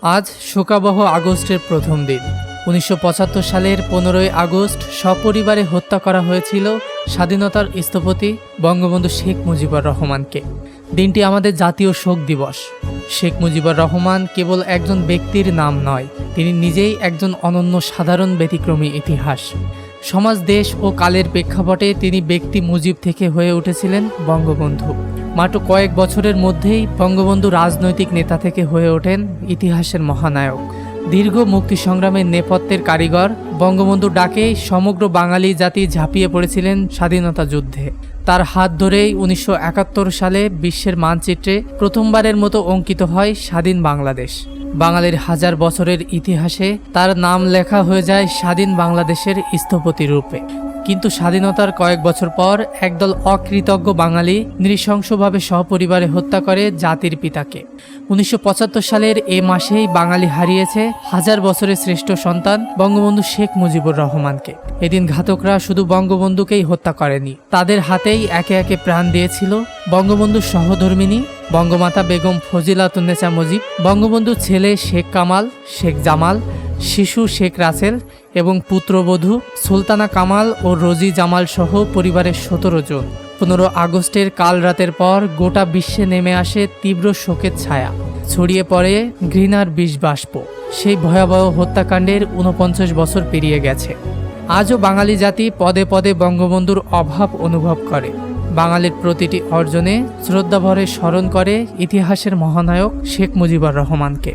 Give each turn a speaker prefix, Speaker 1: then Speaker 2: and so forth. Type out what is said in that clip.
Speaker 1: আজ শোকাবহ আগস্টের প্রথম দিন। ১৯৭৫ সালের ১৫ই আগস্ট সপরিবারে হত্যা করা হয়েছিল স্বাধীনতার স্থপতি বঙ্গবন্ধু শেখ মুজিবুর রহমানকে। দিনটি আমাদের জাতীয় শোক দিবস। শেখ মুজিবুর রহমান কেবল একজন ব্যক্তির নাম নয়, তিনি নিজেই একজন অনন্য সাধারণ ব্যতিক্রমী ইতিহাস। সমাজ, দেশ ও কালের প্রেক্ষাপটে তিনি ব্যক্তি মুজিব থেকে হয়ে উঠেছিলেন বঙ্গবন্ধু। মাত্র কয়েক বছরের মধ্যেই বঙ্গবন্ধু রাজনৈতিক নেতা থেকে হয়ে ওঠেন ইতিহাসের মহানায়ক। দীর্ঘ মুক্তি সংগ্রামের নেপথ্যের কারিগর, বঙ্গবন্ধুর ডাকেই সমগ্র বাঙালি জাতি ঝাঁপিয়ে পড়েছিলেন স্বাধীনতা যুদ্ধে। তার হাত ধরেই ১৯৭১ সালে বিশ্বের মানচিত্রে প্রথমবারের মতো অঙ্কিত হয় স্বাধীন বাংলাদেশ। বাঙালির হাজার বছরের ইতিহাসে তার নাম লেখা হয়ে যায় স্বাধীন বাংলাদেশের স্থপতি রূপে। কিন্তু স্বাধীনতার কয়েক বছর পর একদল অকৃতজ্ঞ বাঙালি নৃশংসভাবে সপরিবারে হত্যা করে জাতির পিতাকে। ১৯৭৫ সালের এ মাসেই বাঙালি হারিয়েছে হাজার বছরের শ্রেষ্ঠ সন্তান বঙ্গবন্ধু শেখ মুজিবুর রহমানকে। এদিন ঘাতকরা শুধু বঙ্গবন্ধুকেই হত্যা করেনি, তাদের হাতেই একে একে প্রাণ দিয়েছিল বঙ্গবন্ধুর সহধর্মিণী বঙ্গমাতা বেগম ফজিলাতুন্নেছা মুজিব, বঙ্গবন্ধুর ছেলে শেখ কামাল, শেখ জামাল, শিশু শেখ রাসেল এবং পুত্রবধূ সুলতানা কামাল ও রোজি জামাল সহ পরিবারের ১৭ জন। ১৫ আগস্টের কাল রাতের পর গোটা বিশ্বে নেমে আসে তীব্র শোকের ছায়া, ছড়িয়ে পড়ে ঘৃণার বিষবাষ্প। সেই ভয়াবহ হত্যাকাণ্ডের ৪৯ বছর পেরিয়ে গেছে। আজও বাঙালি জাতি পদে পদে বঙ্গবন্ধুর অভাব অনুভব করে। বাঙালির প্রতিটি অর্জনে শ্রদ্ধাভরে স্মরণ করে ইতিহাসের মহানায়ক শেখ মুজিবুর রহমানকে।